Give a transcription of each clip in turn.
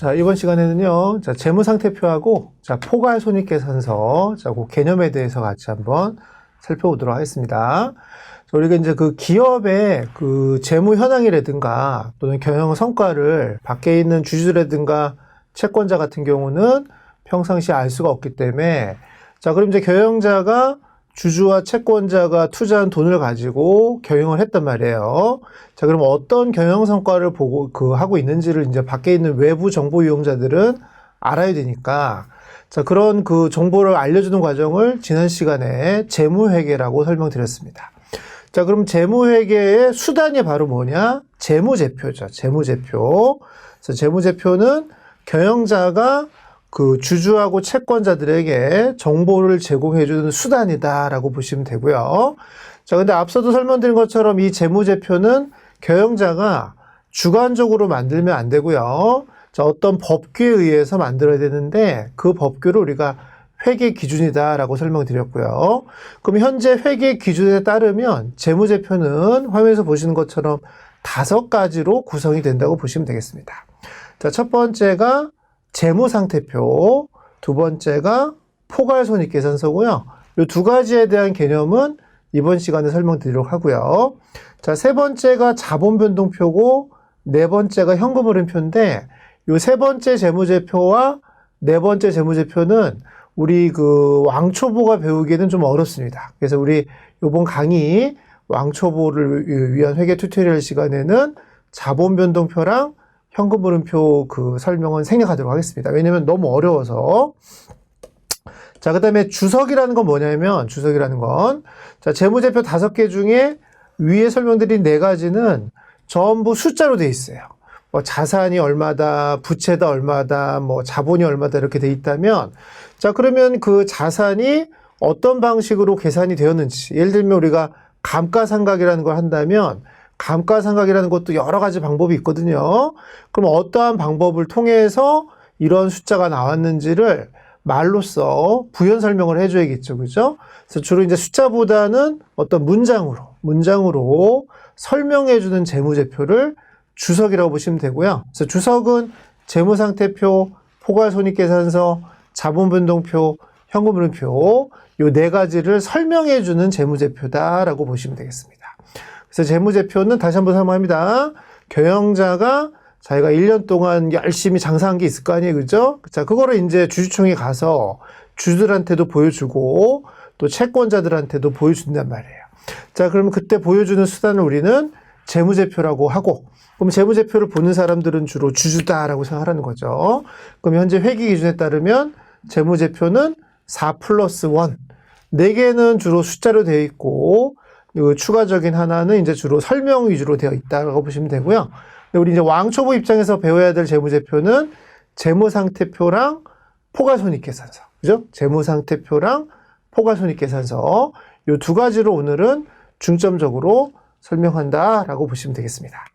자, 이번 시간에는요, 자, 재무상태표하고, 자, 포괄손익계산서, 자, 그 개념에 대해서 같이 한번 살펴보도록 하겠습니다. 자, 우리가 이제 그 기업의 그 재무 현황이라든가 또는 경영 성과를 밖에 있는 주주라든가 채권자 같은 경우는 평상시에 알 수가 없기 때문에, 자, 그럼 이제 경영자가 주주와 채권자가 투자한 돈을 가지고 경영을 했단 말이에요. 자, 그럼 어떤 경영 성과를 보고 하고 있는지를 이제 밖에 있는 외부 정보 이용자들은 알아야 되니까, 자, 그런 그 정보를 알려주는 과정을 지난 시간에 재무회계라고 설명드렸습니다. 자, 그럼 재무회계의 수단이 바로 뭐냐? 재무제표죠. 재무제표. 그래서 재무제표는 경영자가 그 주주하고 채권자들에게 정보를 제공해주는 수단이다라고 보시면 되고요. 자, 근데 앞서도 설명드린 것처럼 이 재무제표는 경영자가 주관적으로 만들면 안 되고요. 자, 어떤 법규에 의해서 만들어야 되는데 그 법규를 우리가 회계 기준이다라고 설명드렸고요. 그럼 현재 회계 기준에 따르면 재무제표는 화면에서 보시는 것처럼 5가지로 구성이 된다고 보시면 되겠습니다. 자, 첫 번째가 재무상태표, 두 번째가 포괄손익계산서고요. 이 두 가지에 대한 개념은 이번 시간에 설명드리도록 하고요. 자, 세 번째가 자본변동표고 네 번째가 현금흐름표인데 이 세 번째 재무제표와 네 번째 재무제표는 우리 그 왕초보가 배우기에는 좀 어렵습니다. 그래서 우리 이번 강의 왕초보를 위한 회계 튜토리얼 시간에는 자본변동표랑 현금흐름표 그 설명은 생략하도록 하겠습니다. 왜냐면 너무 어려워서. 자, 그 다음에 주석이라는 건 뭐냐면, 주석이라는 건, 자, 재무제표 5개 중에 위에 설명드린 4가지는 전부 숫자로 돼 있어요. 뭐 자산이 얼마다, 부채다 얼마다, 뭐 자본이 얼마다 이렇게 돼 있다면, 자, 그러면 그 자산이 어떤 방식으로 계산이 되었는지, 예를 들면 우리가 감가상각이라는 걸 한다면, 감가상각이라는 것도 여러 가지 방법이 있거든요. 그럼 어떠한 방법을 통해서 이런 숫자가 나왔는지를 말로써 부연 설명을 해줘야겠죠. 그죠? 그래서 주로 이제 숫자보다는 어떤 문장으로 설명해주는 재무제표를 주석이라고 보시면 되고요. 그래서 주석은 재무상태표, 포괄손익계산서, 자본변동표, 현금흐름표 이 4가지를 설명해주는 재무제표다라고 보시면 되겠습니다. 그래서 재무제표는 다시 한번 설명합니다. 경영자가 자기가 1년 동안 열심히 장사한 게 있을 거 아니에요. 그죠? 자, 그거를 이제 주주총회 가서 주주들한테도 보여주고 또 채권자들한테도 보여준단 말이에요. 자, 그러면 그때 보여주는 수단을 우리는 재무제표라고 하고, 그럼 재무제표를 보는 사람들은 주로 주주다라고 생각하는 거죠. 그럼 현재 회계 기준에 따르면 재무제표는 4+1. 4개는 주로 숫자로 되어 있고, 추가적인 하나는 이제 주로 설명 위주로 되어 있다고 보시면 되고요. 우리 이제 왕초보 입장에서 배워야 될 재무제표는 재무상태표랑 포괄손익계산서. 그죠? 재무상태표랑 포괄손익계산서. 이 2가지로 오늘은 중점적으로 설명한다라고 보시면 되겠습니다.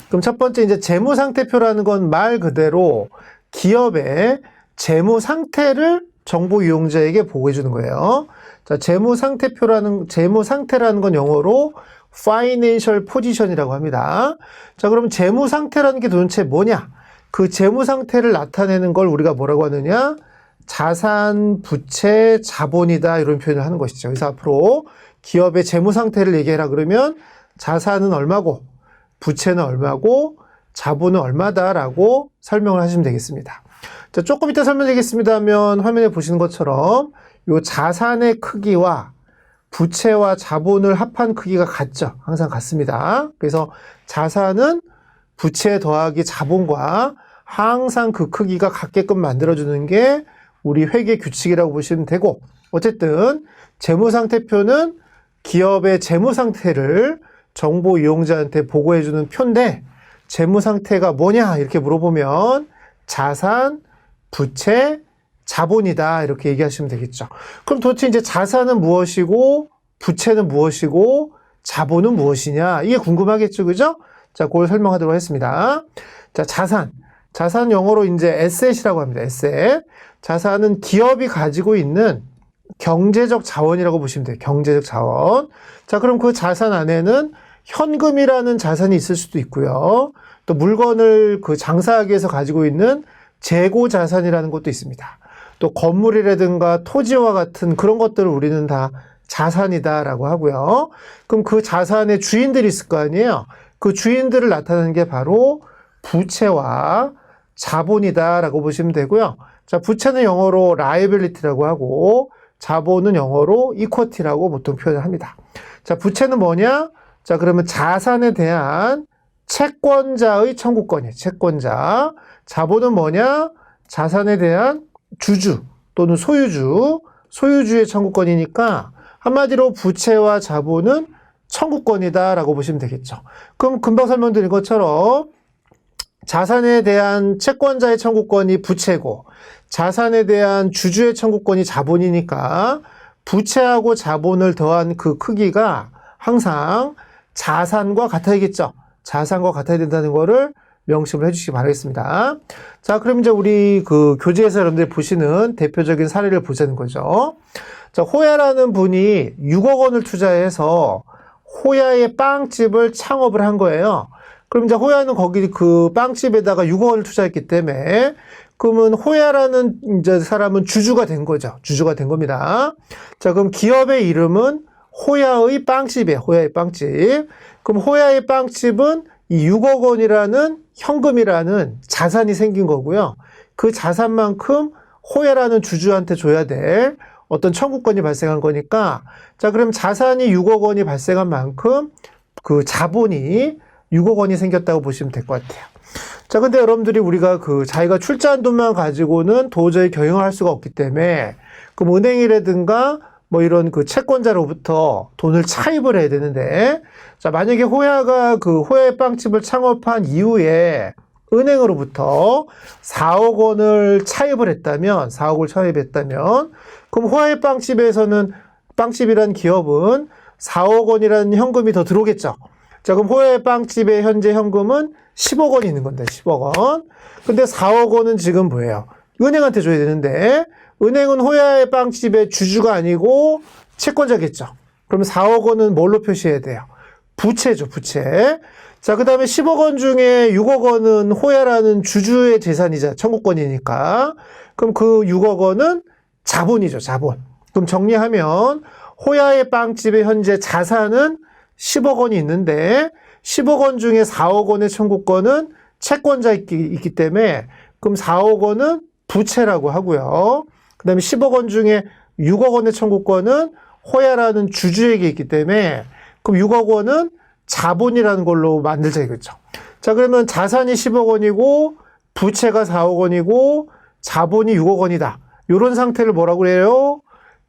그럼 첫 번째 이제 재무상태표라는 건 말 그대로 기업의 재무 상태를 정보 이용자에게 보고해 주는 거예요. 자, 재무상태라는 건 영어로 financial position이라고 합니다. 자, 그럼 재무상태라는 게 도대체 뭐냐? 그 재무상태를 나타내는 걸 우리가 뭐라고 하느냐? 자산, 부채, 자본이다 이런 표현을 하는 것이죠. 그래서 앞으로 기업의 재무상태를 얘기해라 그러면 자산은 얼마고 부채는 얼마고 자본은 얼마다라고 설명을 하시면 되겠습니다. 자, 조금 이따 설명드리겠습니다면 화면에 보시는 것처럼 요 자산의 크기와 부채와 자본을 합한 크기가 같죠. 항상 같습니다. 그래서 자산은 부채 더하기 자본과 항상 그 크기가 같게끔 만들어주는 게 우리 회계 규칙이라고 보시면 되고, 어쨌든 재무상태표는 기업의 재무상태를 정보 이용자한테 보고해주는 표인데, 재무상태가 뭐냐 이렇게 물어보면 자산, 부채, 자본이다 이렇게 얘기하시면 되겠죠. 그럼 도대체 이제 자산은 무엇이고 부채는 무엇이고 자본은 무엇이냐 이게 궁금하겠죠. 그죠? 자, 그걸 설명하도록 하겠습니다. 자, 자산 영어로 이제 asset이라고 합니다. asset. 자산은 기업이 가지고 있는 경제적 자원이라고 보시면 돼요. 경제적 자원. 자, 그럼 그 자산 안에는 현금이라는 자산이 있을 수도 있고요. 또 물건을 그 장사하기 위해서 가지고 있는 재고 자산이라는 것도 있습니다. 또 건물이라든가 토지와 같은 그런 것들을 우리는 다 자산이다라고 하고요. 그럼 그 자산의 주인들이 있을 거 아니에요. 그 주인들을 나타내는 게 바로 부채와 자본이다라고 보시면 되고요. 자, 부채는 영어로 liability라고 하고 자본은 영어로 equity라고 보통 표현을 합니다. 자, 부채는 뭐냐? 자, 그러면 자산에 대한 채권자의 청구권이에요. 채권자. 자본은 뭐냐? 자산에 대한 주주 또는 소유주의 청구권이니까 한마디로 부채와 자본은 청구권이다라고 보시면 되겠죠. 그럼 금방 설명드린 것처럼 자산에 대한 채권자의 청구권이 부채고 자산에 대한 주주의 청구권이 자본이니까 부채하고 자본을 더한 그 크기가 항상 자산과 같아야겠죠. 자산과 같아야 된다는 거를 명심을 해주시기 바라겠습니다. 자, 그럼 이제 우리 그 교재에서 여러분들이 보시는 대표적인 사례를 보자는 거죠. 자, 호야라는 분이 6억 원을 투자해서 호야의 빵집을 창업을 한 거예요. 그럼 이제 호야는 거기 그 빵집에다가 6억 원을 투자했기 때문에 그러면 호야라는 이제 사람은 주주가 된 거죠. 주주가 된 겁니다. 자, 그럼 기업의 이름은 호야의 빵집이에요. 호야의 빵집. 그럼 호야의 빵집은 이 6억 원이라는 현금이라는 자산이 생긴 거고요. 그 자산만큼 호야라는 주주한테 줘야 될 어떤 청구권이 발생한 거니까 자, 그럼 자산이 6억 원이 발생한 만큼 그 자본이 6억 원이 생겼다고 보시면 될 것 같아요. 자, 근데 여러분들이 우리가 그 자기가 출자한 돈만 가지고는 도저히 경영을 할 수가 없기 때문에 그럼 은행이라든가 뭐 이런 그 채권자로부터 돈을 차입을 해야 되는데 자, 만약에 호야가 그 호야의 빵집을 창업한 이후에 은행으로부터 4억 원을 차입을 했다면 4억을 차입했다면 그럼 호야의 빵집에서는 빵집이란 기업은 4억 원이라는 현금이 더 들어오겠죠. 자, 그럼 호야의 빵집의 현재 현금은 10억 원이 있는 건데 10억 원. 근데 4억 원은 지금 뭐예요? 은행한테 줘야 되는데 은행은 호야의 빵집의 주주가 아니고 채권자겠죠. 그럼 4억 원은 뭘로 표시해야 돼요? 부채죠, 부채. 자, 그 다음에 10억 원 중에 6억 원은 호야라는 주주의 재산이자 청구권이니까 그럼 그 6억 원은 자본이죠, 자본. 그럼 정리하면 호야의 빵집의 현재 자산은 10억 원이 있는데 10억 원 중에 4억 원의 청구권은 채권자에 있기 때문에 그럼 4억 원은 부채라고 하고요. 그 다음에 10억 원 중에 6억 원의 청구권은 호야라는 주주에게 있기 때문에 그럼 6억 원은 자본이라는 걸로 만들자 이거죠. 자, 그러면 자산이 10억 원이고 부채가 4억 원이고 자본이 6억 원이다. 이런 상태를 뭐라고 그래요?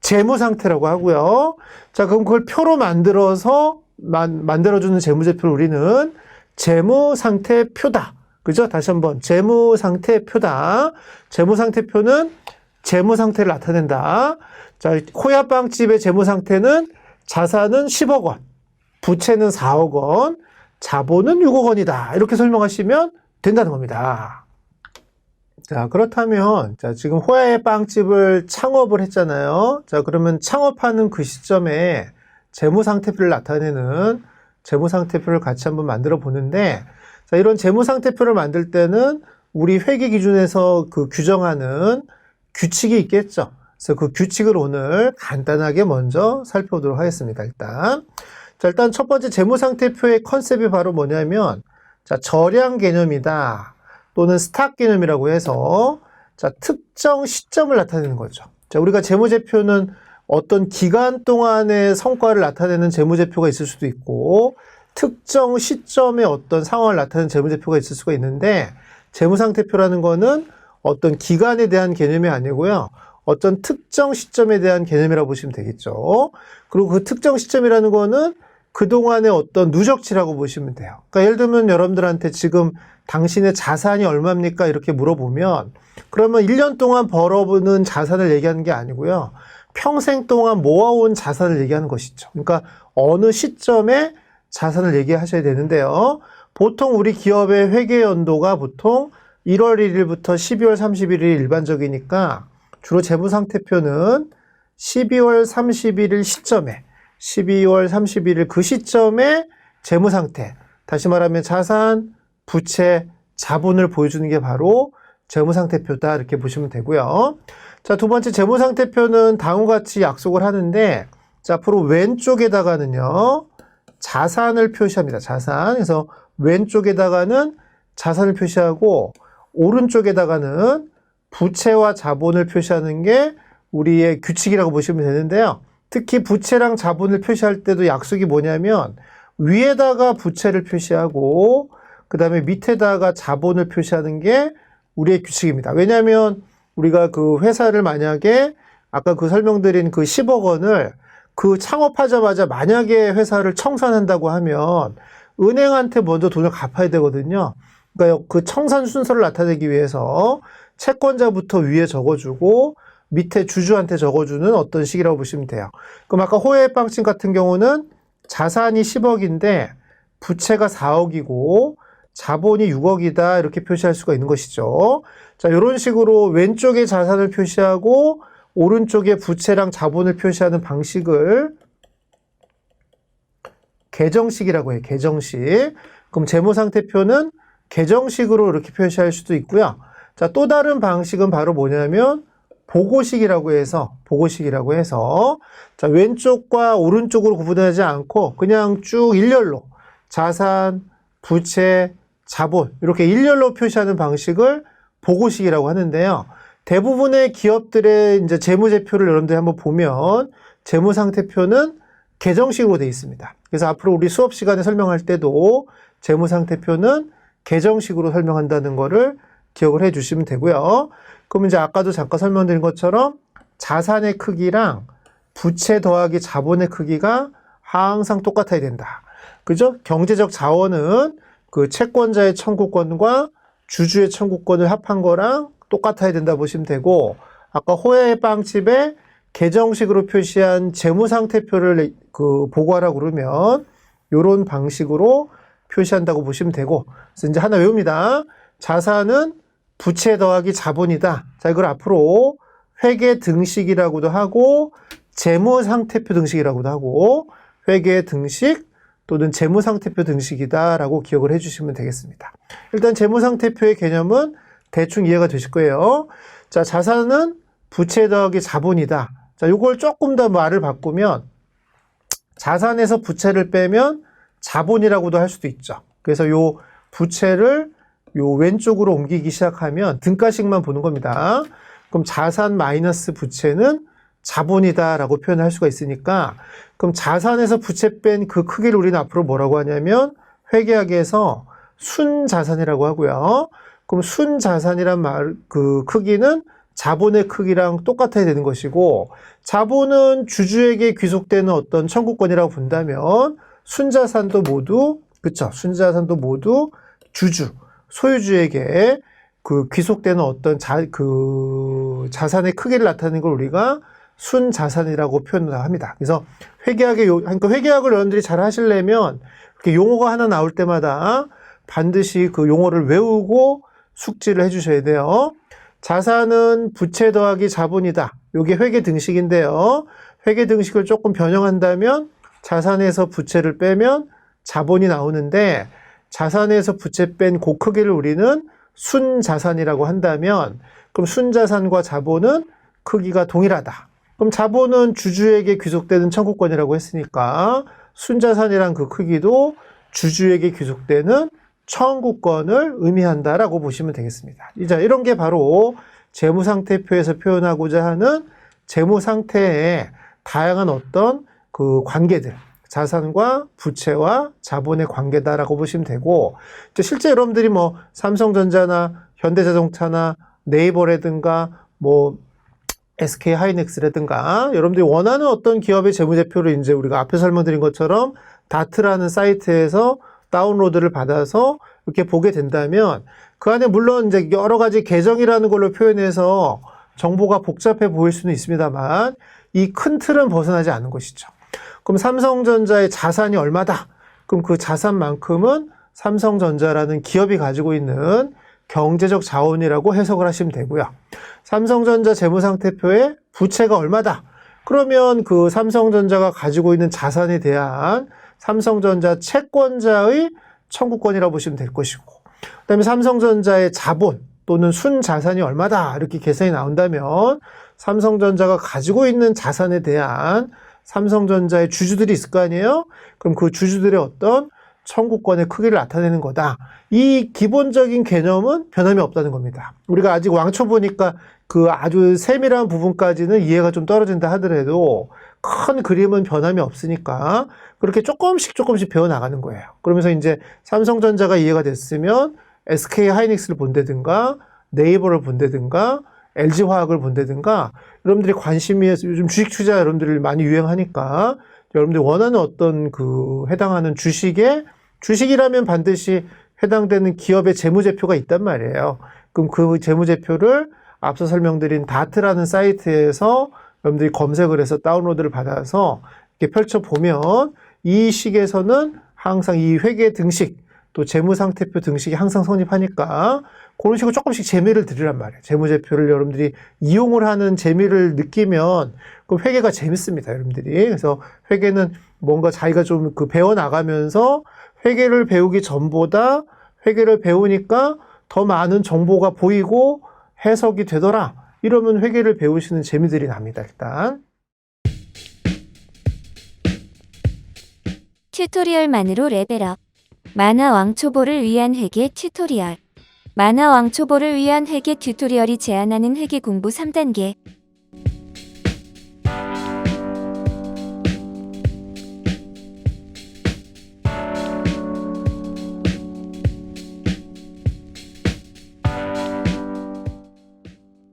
재무 상태라고 하고요. 자, 그럼 그걸 표로 만들어서 만들어주는 재무제표를 우리는 재무상태표다. 그죠? 다시 한번 재무상태표다. 재무상태표는 재무상태를 나타낸다. 자, 호야빵집의 재무상태는 자산은 10억 원, 부채는 4억 원, 자본은 6억 원이다. 이렇게 설명하시면 된다는 겁니다. 자, 그렇다면 자, 지금 호야의 빵집을 창업을 했잖아요. 자, 그러면 창업하는 그 시점에 재무상태표를 나타내는 재무상태표를 같이 한번 만들어 보는데 자, 이런 재무상태표를 만들 때는 우리 회계 기준에서 그 규정하는 규칙이 있겠죠. 그래서 그 규칙을 오늘 간단하게 먼저 살펴보도록 하겠습니다. 일단 첫 번째 재무상태표의 컨셉이 바로 뭐냐면 자, 절양 개념이다 또는 스탁 개념이라고 해서 자, 특정 시점을 나타내는 거죠. 자, 우리가 재무제표는 어떤 기간 동안의 성과를 나타내는 재무제표가 있을 수도 있고 특정 시점의 어떤 상황을 나타내는 재무제표가 있을 수가 있는데 재무상태표라는 거는 어떤 기간에 대한 개념이 아니고요. 어떤 특정 시점에 대한 개념이라고 보시면 되겠죠. 그리고 그 특정 시점이라는 거는 그동안의 어떤 누적치라고 보시면 돼요. 그러니까 예를 들면 여러분들한테 지금 당신의 자산이 얼마입니까? 이렇게 물어보면 그러면 1년 동안 벌어보는 자산을 얘기하는 게 아니고요. 평생 동안 모아온 자산을 얘기하는 것이죠. 그러니까 어느 시점에 자산을 얘기하셔야 되는데요. 보통 우리 기업의 회계 연도가 보통 1월 1일부터 12월 31일이 일반적이니까 주로 재무상태표는 12월 31일 시점에 12월 31일 그 시점에 재무상태, 다시 말하면 자산, 부채, 자본을 보여주는 게 바로 재무상태표다 이렇게 보시면 되고요. 자, 두 번째 재무상태표는 다음과 같이 약속을 하는데 자, 앞으로 왼쪽에다가는요. 자산을 표시합니다. 자산. 그래서 왼쪽에다가는 자산을 표시하고 오른쪽에다가는 부채와 자본을 표시하는 게 우리의 규칙이라고 보시면 되는데요. 특히 부채랑 자본을 표시할 때도 약속이 뭐냐면 위에다가 부채를 표시하고 그 다음에 밑에다가 자본을 표시하는 게 우리의 규칙입니다. 왜냐하면 우리가 그 회사를 만약에 아까 그 설명드린 그 10억 원을 그 창업하자마자 만약에 회사를 청산한다고 하면 은행한테 먼저 돈을 갚아야 되거든요. 그러니까 그 청산 순서를 나타내기 위해서 채권자부터 위에 적어주고 밑에 주주한테 적어주는 어떤 식이라고 보시면 돼요. 그럼 아까 호혜의 빵집 같은 경우는 자산이 10억인데 부채가 4억이고 자본이 6억이다 이렇게 표시할 수가 있는 것이죠. 자, 이런 식으로 왼쪽에 자산을 표시하고 오른쪽에 부채랑 자본을 표시하는 방식을 계정식이라고 해요. 계정식. 그럼 재무상태표는 계정식으로 이렇게 표시할 수도 있고요. 자, 또 다른 방식은 바로 뭐냐면 보고식이라고 해서 자, 왼쪽과 오른쪽으로 구분하지 않고 그냥 쭉 일렬로 자산, 부채, 자본 이렇게 일렬로 표시하는 방식을 보고식이라고 하는데요. 대부분의 기업들의 이제 재무제표를 여러분들이 한번 보면 재무상태표는 계정식으로 되어 있습니다. 그래서 앞으로 우리 수업 시간에 설명할 때도 재무상태표는 계정식으로 설명한다는 거를 기억을 해 주시면 되고요. 그럼 이제 아까도 잠깐 설명드린 것처럼 자산의 크기랑 부채 더하기 자본의 크기가 항상 똑같아야 된다. 그죠? 경제적 자원은 그 채권자의 청구권과 주주의 청구권을 합한 거랑 똑같아야 된다 보시면 되고 아까 호혜의 빵집에 계정식으로 표시한 재무상태표를 그 보고하라고 그러면 이런 방식으로 표시한다고 보시면 되고 그래서 이제 하나 외웁니다. 자산은 부채 더하기 자본이다. 자, 이걸 앞으로 회계 등식이라고도 하고 재무상태표 등식이라고도 하고 회계 등식 또는 재무상태표 등식이다라고 기억을 해주시면 되겠습니다. 일단 재무상태표의 개념은 대충 이해가 되실 거예요. 자, 자산은 부채 더하기 자본이다. 자, 요걸 조금 더 말을 바꾸면 자산에서 부채를 빼면 자본이라고도 할 수도 있죠. 그래서 요 부채를 요 왼쪽으로 옮기기 시작하면 등가식만 보는 겁니다. 그럼 자산 마이너스 부채는 자본이다라고 표현할 수가 있으니까 그럼 자산에서 부채 뺀 그 크기를 우리는 앞으로 뭐라고 하냐면 회계학에서 순자산이라고 하고요. 그럼 순자산이란 그 크기는 자본의 크기랑 똑같아야 되는 것이고 자본은 주주에게 귀속되는 어떤 청구권이라고 본다면 순자산도 모두 그쵸? 순자산도 모두 주주, 소유주에게 그 귀속되는 어떤 자산의 크기를 나타내는 걸 우리가 순자산이라고 표현을 합니다. 그래서 그러니까 회계학을 여러분들이 잘 하시려면 이렇게 용어가 하나 나올 때마다 반드시 그 용어를 외우고 숙지를 해주셔야 돼요. 자산은 부채 더하기 자본이다. 이게 회계 등식인데요. 회계 등식을 조금 변형한다면 자산에서 부채를 빼면 자본이 나오는데 자산에서 부채 뺀 그 크기를 우리는 순자산이라고 한다면 그럼 순자산과 자본은 크기가 동일하다. 그럼 자본은 주주에게 귀속되는 청구권이라고 했으니까 순자산이란 그 크기도 주주에게 귀속되는 청구권을 의미한다라고 보시면 되겠습니다. 이제 이런 게 바로 재무상태표에서 표현하고자 하는 재무상태의 다양한 어떤 그 관계들, 자산과 부채와 자본의 관계다라고 보시면 되고, 실제 여러분들이 뭐 삼성전자나 현대자동차나 네이버라든가 뭐 SK 하이닉스라든가 여러분들이 원하는 어떤 기업의 재무제표를 이제 우리가 앞에 설명드린 것처럼 다트라는 사이트에서 다운로드를 받아서 이렇게 보게 된다면 그 안에 물론 이제 여러 가지 계정이라는 걸로 표현해서 정보가 복잡해 보일 수는 있습니다만 이 큰 틀은 벗어나지 않는 것이죠. 그럼 삼성전자의 자산이 얼마다? 그럼 그 자산만큼은 삼성전자라는 기업이 가지고 있는 경제적 자원이라고 해석을 하시면 되고요. 삼성전자 재무상태표에 부채가 얼마다? 그러면 그 삼성전자가 가지고 있는 자산에 대한 삼성전자 채권자의 청구권이라고 보시면 될 것이고 그다음에 삼성전자의 자본 또는 순자산이 얼마다 이렇게 계산이 나온다면 삼성전자가 가지고 있는 자산에 대한 삼성전자의 주주들이 있을 거 아니에요? 그럼 그 주주들의 어떤 청구권의 크기를 나타내는 거다. 이 기본적인 개념은 변함이 없다는 겁니다. 우리가 아직 왕초 보니까 그 아주 세밀한 부분까지는 이해가 좀 떨어진다 하더라도 큰 그림은 변함이 없으니까 그렇게 조금씩 배워나가는 거예요. 그러면서 이제 삼성전자가 이해가 됐으면 SK 하이닉스를 본다든가 네이버를 본다든가 LG화학을 본다든가 여러분들이 관심이 요즘 주식 투자 여러분들이 많이 유행하니까 여러분들이 원하는 어떤 그 해당하는 주식이라면 반드시 해당되는 기업의 재무제표가 있단 말이에요. 그럼 그 재무제표를 앞서 설명드린 다트라는 사이트에서 여러분들이 검색을 해서 다운로드를 받아서 이렇게 펼쳐보면 이 식에서는 항상 이 회계 등식 또 재무상태표 등식이 항상 성립하니까 그런 식으로 조금씩 재미를 들으란 말이에요. 재무제표를 여러분들이 이용을 하는 재미를 느끼면 그 회계가 재밌습니다. 여러분들이. 그래서 회계는 뭔가 자기가 좀 그 배워나가면서 회계를 배우기 전보다 회계를 배우니까 더 많은 정보가 보이고 해석이 되더라. 이러면 회계를 배우시는 재미들이 납니다. 일단. 튜토리얼만으로 레벨업. 만화 왕초보를 위한 회계 튜토리얼. 만화 왕초보를 위한 회계 튜토리얼이 제안하는 회계 공부 3단계.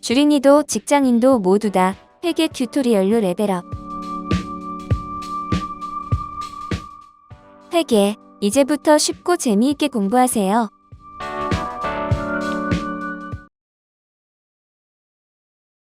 주린이도 직장인도 모두 다 회계 튜토리얼로 레벨업. 회계, 이제부터 쉽고 재미있게 공부하세요.